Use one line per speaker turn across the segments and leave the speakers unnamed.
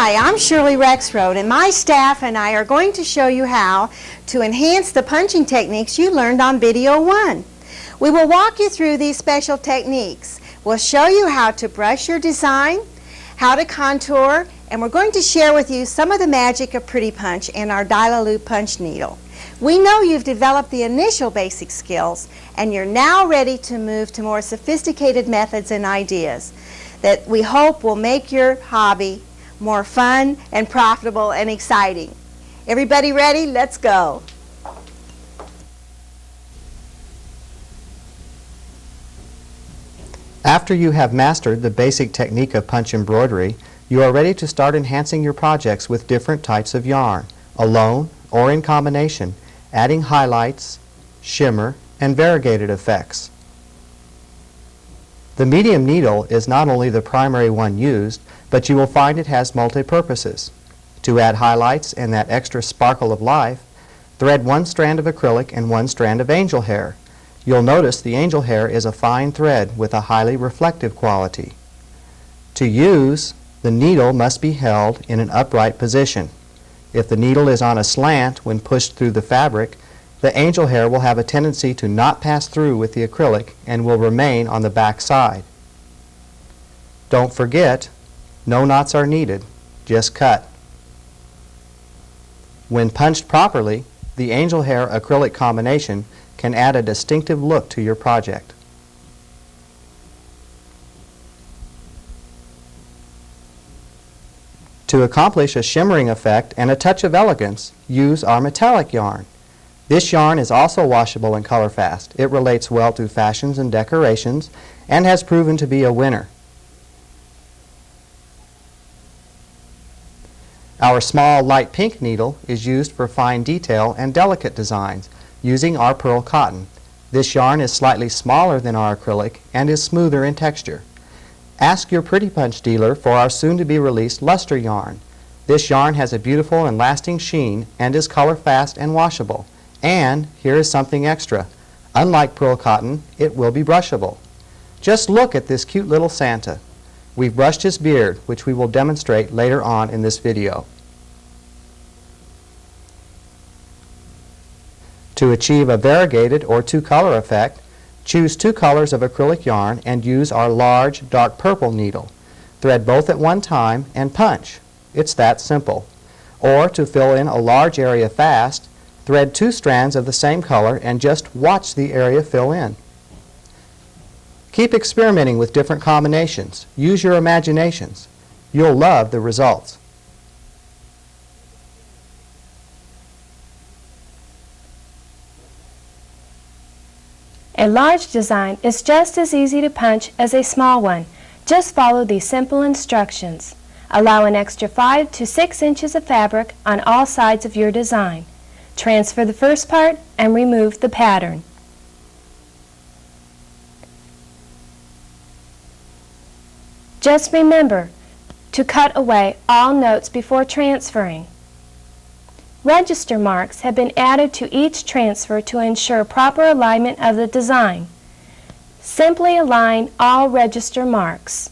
Hi, I'm Shirley Rexroad, and my staff and I are going to show you how to enhance the punching techniques you learned on Video 1. We will walk you through these special techniques. We'll show you how to brush your design, how to contour, and we're going to share with you some of the magic of Pretty Punch and our Dial-A-Loop punch needle. We know you've developed the initial basic skills, and you're now ready to move to more sophisticated methods and ideas that we hope will make your hobby more fun and profitable and exciting. Everybody ready? Let's go.
After you have mastered the basic technique of punch embroidery, you are ready to start enhancing your projects with different types of yarn, alone or in combination, adding highlights, shimmer, and variegated effects. The medium needle is not only the primary one used, but you will find it has multi-purposes. To add highlights and that extra sparkle of life, thread one strand of acrylic and one strand of angel hair. You'll notice the angel hair is a fine thread with a highly reflective quality. To use, the needle must be held in an upright position. If the needle is on a slant when pushed through the fabric, the angel hair will have a tendency to not pass through with the acrylic and will remain on the back side. Don't forget, no knots are needed, just cut. When punched properly, the angel hair acrylic combination can add a distinctive look to your project. To accomplish a shimmering effect and a touch of elegance, use our metallic yarn. This yarn is also washable and color fast. It relates well to fashions and decorations and has proven to be a winner. Our small light pink needle is used for fine detail and delicate designs using our pearl cotton. This yarn is slightly smaller than our acrylic and is smoother in texture. Ask your Pretty Punch dealer for our soon-to-be-released luster yarn. This yarn has a beautiful and lasting sheen and is color fast and washable. And here is something extra. Unlike pearl cotton, it will be brushable. Just look at this cute little Santa. We've brushed his beard, which we will demonstrate later on in this video. To achieve a variegated or two-color effect, choose two colors of acrylic yarn and use our large dark purple needle. Thread both at one time and punch. It's that simple. Or to fill in a large area fast, thread two strands of the same color and just watch the area fill in. Keep experimenting with different combinations. Use your imaginations. You'll love the results.
A large design is just as easy to punch as a small one. Just follow these simple instructions. Allow an extra 5 to 6 inches of fabric on all sides of your design. Transfer the first part and remove the pattern. Just remember to cut away all notes before transferring. Register marks have been added to each transfer to ensure proper alignment of the design. Simply align all register marks.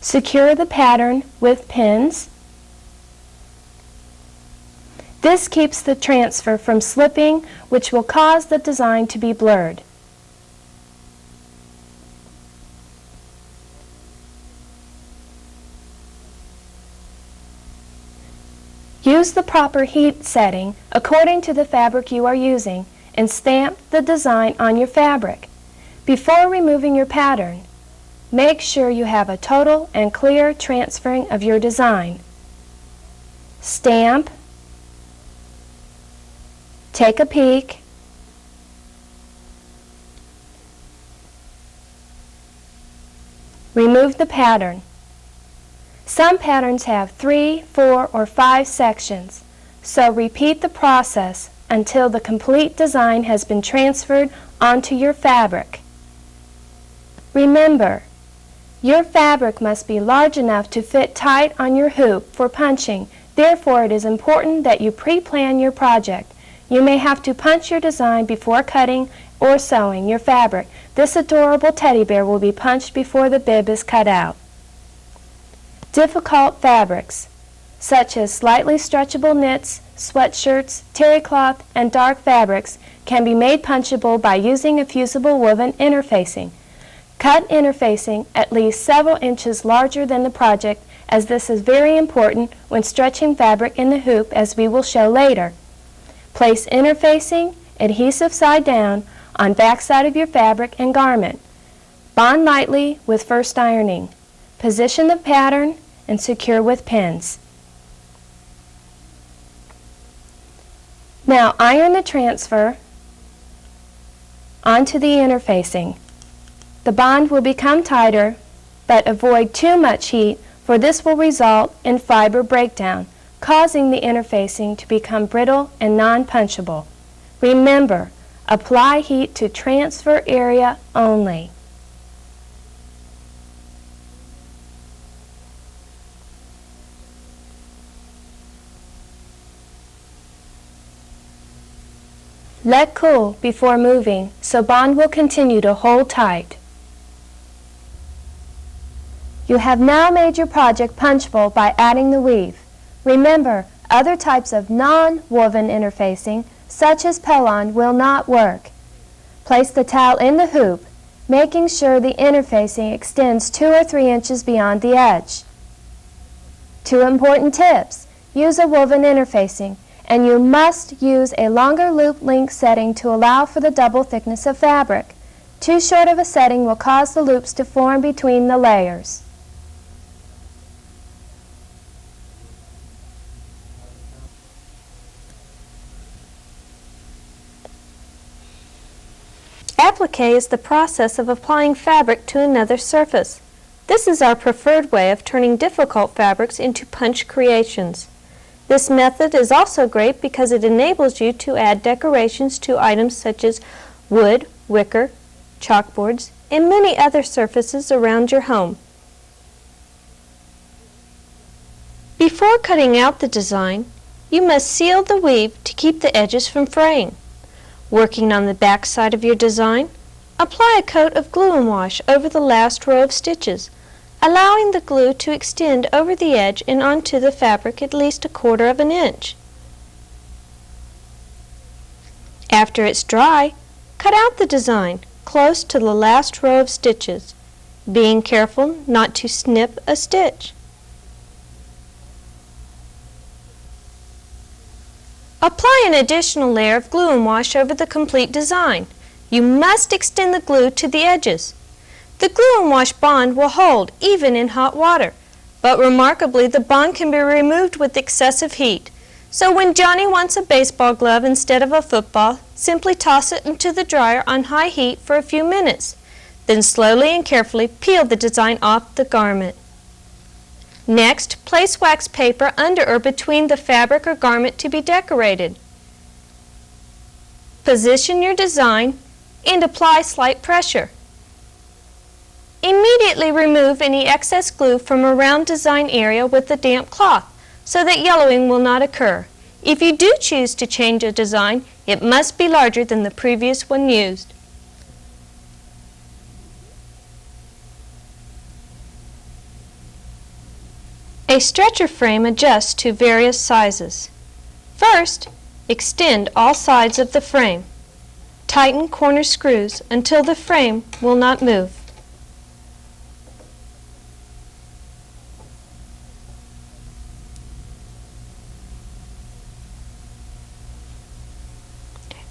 Secure the pattern with pins. This keeps the transfer from slipping, which will cause the design to be blurred. Use the proper heat setting according to the fabric you are using and stamp the design on your fabric. Before removing your pattern, make sure you have a total and clear transferring of your design. Stamp, take a peek, remove the pattern. Some patterns have 3, 4, or 5 sections, so repeat the process until the complete design has been transferred onto your fabric. Remember, your fabric must be large enough to fit tight on your hoop for punching. Therefore, it is important that you pre-plan your project. You may have to punch your design before cutting or sewing your fabric. This adorable teddy bear will be punched before the bib is cut out. Difficult fabrics, such as slightly stretchable knits, sweatshirts, terry cloth, and dark fabrics, can be made punchable by using a fusible woven interfacing. Cut interfacing at least several inches larger than the project, as this is very important when stretching fabric in the hoop, as we will show later. Place interfacing, adhesive side down, on back side of your fabric and garment. Bond lightly with first ironing. Position the pattern and secure with pins. Now iron the transfer onto the interfacing. The bond will become tighter, but avoid too much heat, for this will result in fiber breakdown, causing the interfacing to become brittle and non-punchable. Remember, apply heat to transfer area only. Let cool before moving, so bond will continue to hold tight. You have now made your project punchable by adding the weave. Remember, other types of non-woven interfacing, such as Pellon, will not work. Place the towel in the hoop, making sure the interfacing extends 2 or 3 inches beyond the edge. 2 important tips. Use a woven interfacing, and you must use a longer loop length setting to allow for the double thickness of fabric. Too short of a setting will cause the loops to form between the layers.
Applique is the process of applying fabric to another surface. This is our preferred way of turning difficult fabrics into punch creations. This method is also great because it enables you to add decorations to items such as wood, wicker, chalkboards, and many other surfaces around your home. Before cutting out the design, you must seal the weave to keep the edges from fraying. Working on the back side of your design, apply a coat of glue and wash over the last row of stitches, allowing the glue to extend over the edge and onto the fabric at least 1/4 of an inch. After it's dry, cut out the design close to the last row of stitches, being careful not to snip a stitch. Apply an additional layer of glue and wash over the complete design. You must extend the glue to the edges. The glue and wash bond will hold even in hot water, but remarkably the bond can be removed with excessive heat. So when Johnny wants a baseball glove instead of a football, simply toss it into the dryer on high heat for a few minutes. Then slowly and carefully peel the design off the garment. Next, place wax paper under or between the fabric or garment to be decorated. Position your design and apply slight pressure. Immediately remove any excess glue from around design area with a damp cloth so that yellowing will not occur. If you do choose to change a design, it must be larger than the previous one used. A stretcher frame adjusts to various sizes. First, extend all sides of the frame. Tighten corner screws until the frame will not move.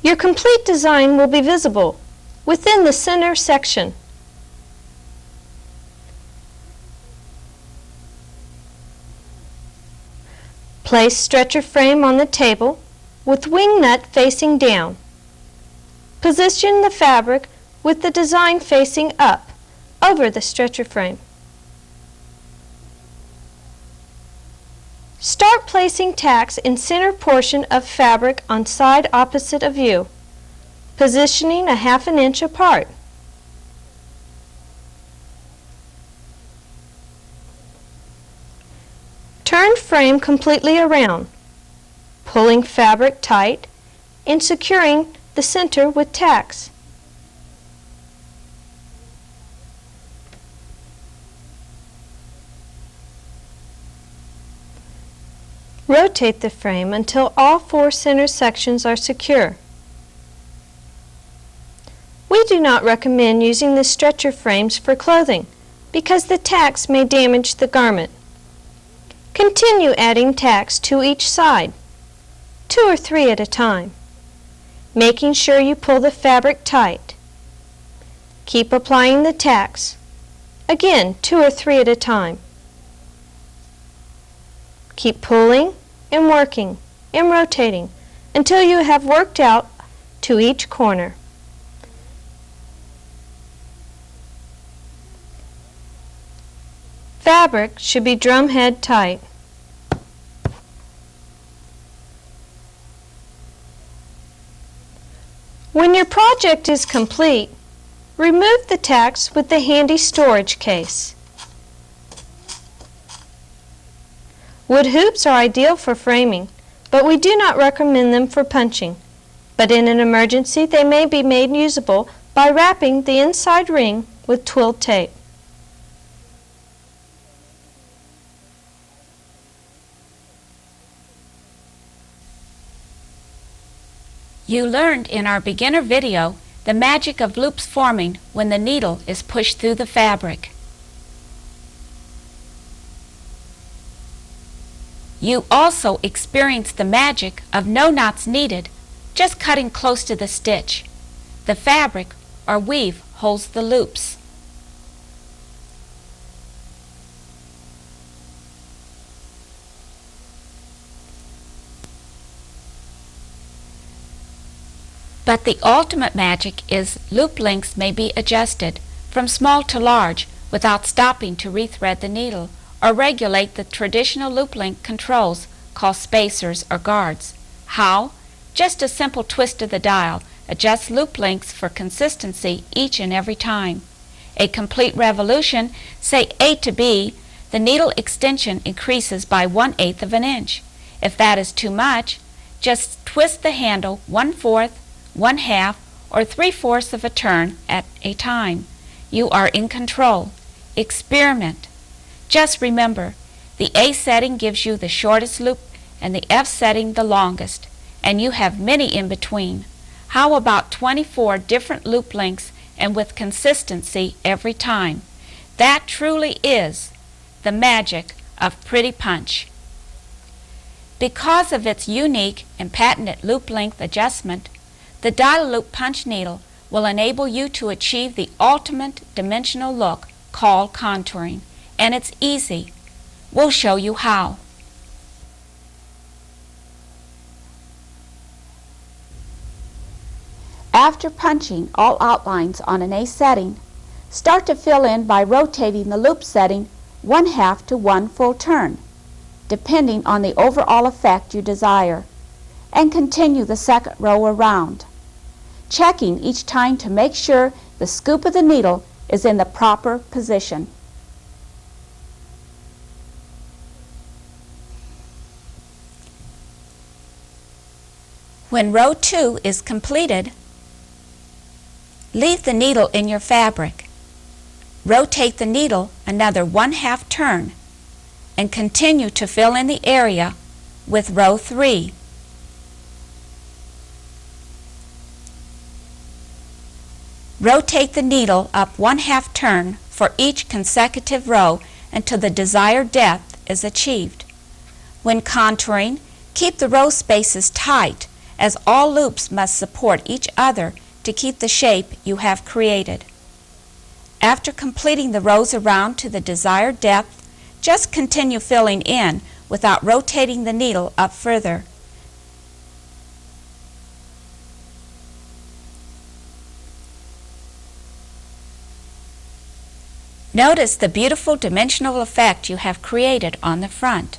Your complete design will be visible within the center section. Place stretcher frame on the table with wing nut facing down. Position the fabric with the design facing up over the stretcher frame. Start placing tacks in center portion of fabric on side opposite of you, positioning a ½ inch apart. Turn frame completely around, pulling fabric tight and securing the center with tacks. Rotate the frame until all 4 center sections are secure. We do not recommend using the stretcher frames for clothing because the tacks may damage the garment. Continue adding tacks to each side, 2 or 3 at a time, making sure you pull the fabric tight. Keep applying the tacks, again 2 or 3 at a time. Keep pulling and working and rotating until you have worked out to each corner. Fabric should be drumhead tight. When your project is complete, remove the tacks with the handy storage case. Wood hoops are ideal for framing, but we do not recommend them for punching. But in an emergency, they may be made usable by wrapping the inside ring with twilled tape.
You learned in our beginner video the magic of loops forming when the needle is pushed through the fabric. You also experienced the magic of no knots needed, just cutting close to the stitch. The fabric or weave holds the loops. But the ultimate magic is loop lengths may be adjusted from small to large without stopping to rethread the needle or regulate the traditional loop length controls called spacers or guards. How? Just a simple twist of the dial adjusts loop lengths for consistency each and every time. A complete revolution, say A to B, the needle extension increases by 1/8 of an inch. If that is too much, just twist the handle 1/4, 1/2, or 3/4 of a turn at a time. You are in control. Experiment. Just remember, the A setting gives you the shortest loop and the F setting the longest, and you have many in between. How about 24 different loop lengths and with consistency every time? That truly is the magic of Pretty Punch. Because of its unique and patented loop length adjustment, the dial loop punch needle will enable you to achieve the ultimate dimensional look called contouring. And it's easy. We'll show you how.
After punching all outlines on an A setting, start to fill in by rotating the loop setting 1/2 to 1 full turn, depending on the overall effect you desire, and continue the second row around, checking each time to make sure the scoop of the needle is in the proper position.
When row 2 is completed, leave the needle in your fabric. Rotate the needle another 1/2 turn. and continue to fill in the area with row 3. Rotate the needle up 1/2 turn for each consecutive row until the desired depth is achieved. When contouring, keep the row spaces tight, as all loops must support each other to keep the shape you have created. After completing the rows around to the desired depth, just continue filling in without rotating the needle up further. Notice the beautiful dimensional effect you have created on the front.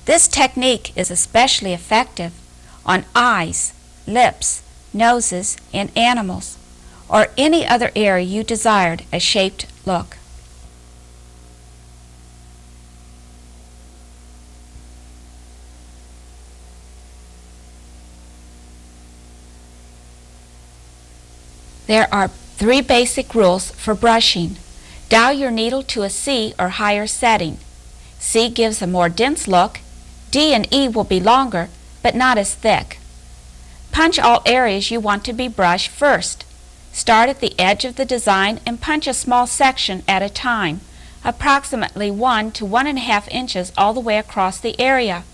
This technique is especially effective on eyes, lips, noses, and animals, or any other area you desired a shaped look. There are 3 basic rules for brushing. Dial your needle to a C or higher setting. C gives a more dense look. D and E will be longer, but not as thick. Punch all areas you want to be brushed first. Start at the edge of the design and punch a small section at a time, approximately 1 to 1.5 inches all the way across the area.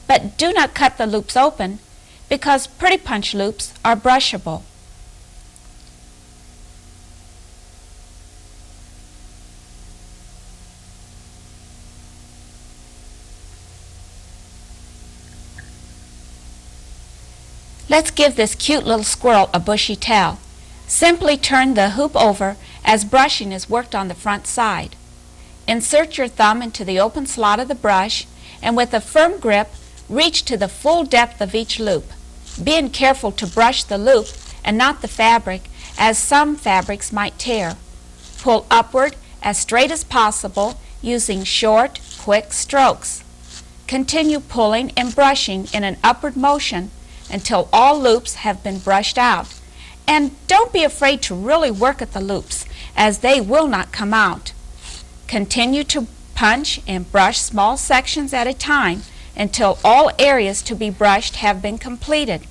But do not cut the loops open, because Pretty Punch loops are brushable. Let's give this cute little squirrel a bushy tail. Simply turn the hoop over as brushing is worked on the front side. Insert your thumb into the open slot of the brush and with a firm grip, reach to the full depth of each loop. Being careful to brush the loop and not the fabric, as some fabrics might tear. Pull upward as straight as possible using short, quick strokes. Continue pulling and brushing in an upward motion until all loops have been brushed out. And don't be afraid to really work at the loops, as they will not come out. Continue to punch and brush small sections at a time until all areas to be brushed have been completed.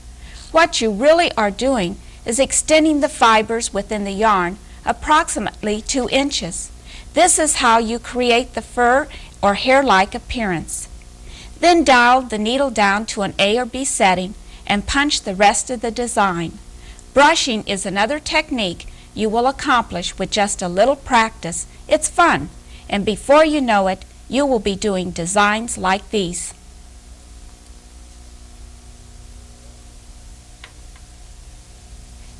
What you really are doing is extending the fibers within the yarn approximately 2 inches. This is how you create the fur or hair-like appearance. Then dial the needle down to an A or B setting and punch the rest of the design. Brushing is another technique you will accomplish with just a little practice. It's fun, and before you know it, you will be doing designs like these.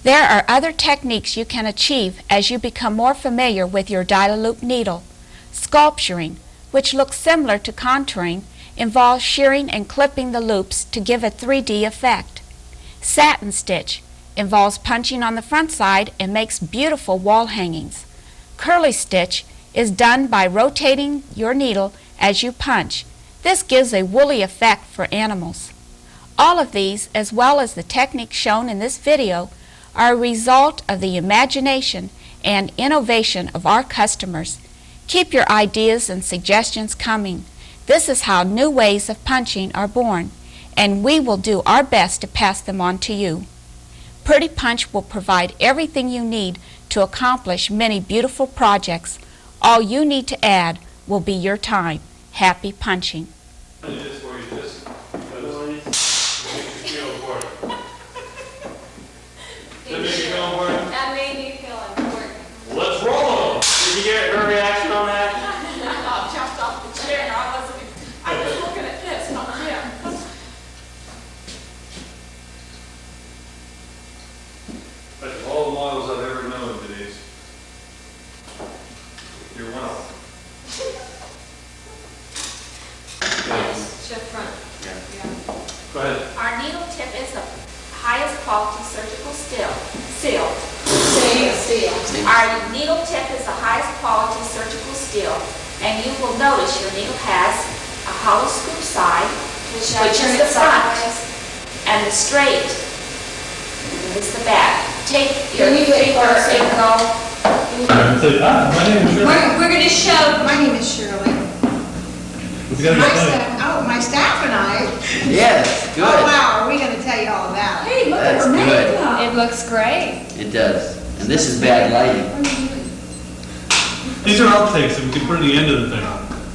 There are other techniques you can achieve as you become more familiar with your dial-a-loop needle. Sculpturing, which looks similar to contouring, involves shearing and clipping the loops to give a 3D effect. Satin stitch involves punching on the front side and makes beautiful wall hangings. Curly stitch is done by rotating your needle as you punch. This gives a woolly effect for animals. All of these, as well as the techniques shown in this video, are a result of the imagination and innovation of our customers. Keep your ideas and suggestions coming. This is how new ways of punching are born, and we will do our best to pass them on to you. Pretty Punch will provide everything you need to accomplish many beautiful projects. All you need to add will be your time. Happy punching.
That made me feel important.
Let's roll. Did you get her reaction on that?
I jumped off the chair. I was looking at this, not him.
That's all the models I've ever known, Denise. You're one of them.
Yes, shift front.
Yeah. Go ahead.
Our needle tip is the highest quality surgical seal. Our needle tip is the highest quality surgical steel, and you will notice your needle has a hollow scoop side, which is the front, and the straight is the back. Take your finger and go.
My name is Shirley.
We're going to show.
My name is Shirley.
You gotta
My
be funny.
staff, my staff and I.
Yes, good.
Oh, wow, are we gonna tell you all about it?
Hey, look at
That's
her
good.
makeup.
It looks great.
It does. And this is bad lighting.
These are outtakes that we can put at the end of the thing.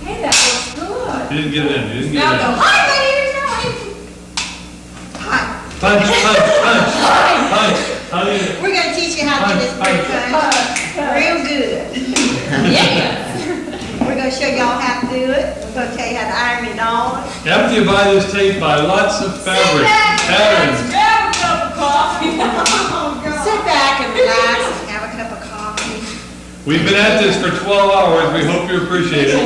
Hey, that looks good.
You didn't get it in, you didn't
Now
get
go,
it in.
hi, ladies, now
Hi,
Punch, punch, punch, punch. How do you?
we're gonna teach you how to do this pretty punch. Real good.
Yeah.
We're gonna show y'all how to do it. We're gonna tell you how to iron it on.
After you buy this tape, buy lots of fabric, patterns.
Grab a cup of coffee.
Sit back and relax and have a cup of coffee.
We've been at this for 12 hours. We hope you appreciate it.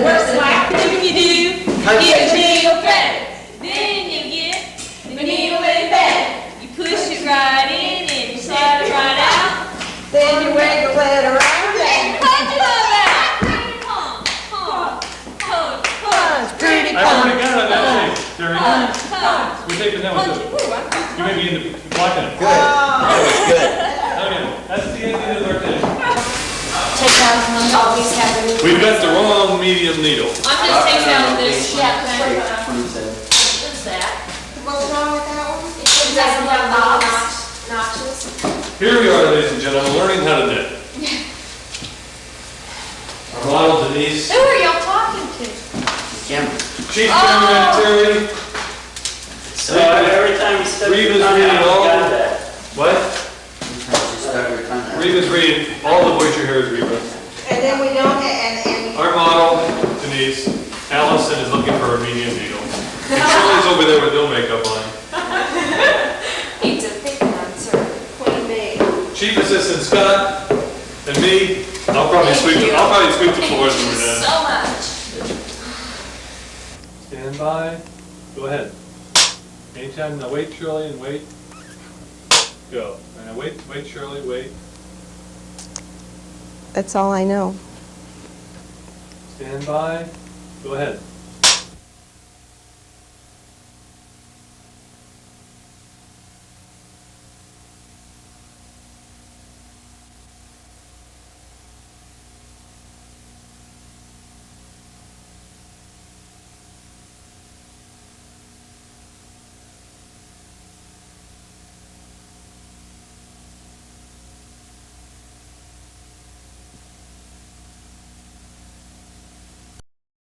What's happening when you do? Get a needle thread. Then you get the needle in bed. You push it right in and you slide it right out.
Then you wiggle it around
And
and
punch it on that. Punch, punch, punch,
pretty
I already got it on that tape, Jerry.
punch, punch.
We're taking that one
Punch.
too.
Ooh, I got
You may be in the blocking it.
Good. That was good.
Okay, that's the end of our tape.
Take out one, always have a new.
We've got the wrong medium needle.
I'm just taking out this.
Yeah,
What's that?
What's wrong with that one?
It doesn't have
Notches.
Here we are, ladies and gentlemen, learning how to knit. Our model Denise,
Who are y'all talking to?
Camera.
Chief Cameraman Terry.
So every time you step
Reba's
your tongue
reading
out,
all-
you got that.
What?
Just stuck your tongue out.
Reba's reading, all the voice you hear is Reba.
And then we don't have, and
Our model, Denise, Allison is looking for a medium needle. And Shirley's over there with no makeup on.
Pizza picking on, sir. Queen bee.
Chief Assistant Scott and me, I'll probably sweep the floors when we're done.
So much.
Stand by, go ahead. Anytime, now wait Shirley and wait. Go. Now wait Shirley, wait.
that's all I know.
Stand by, go ahead.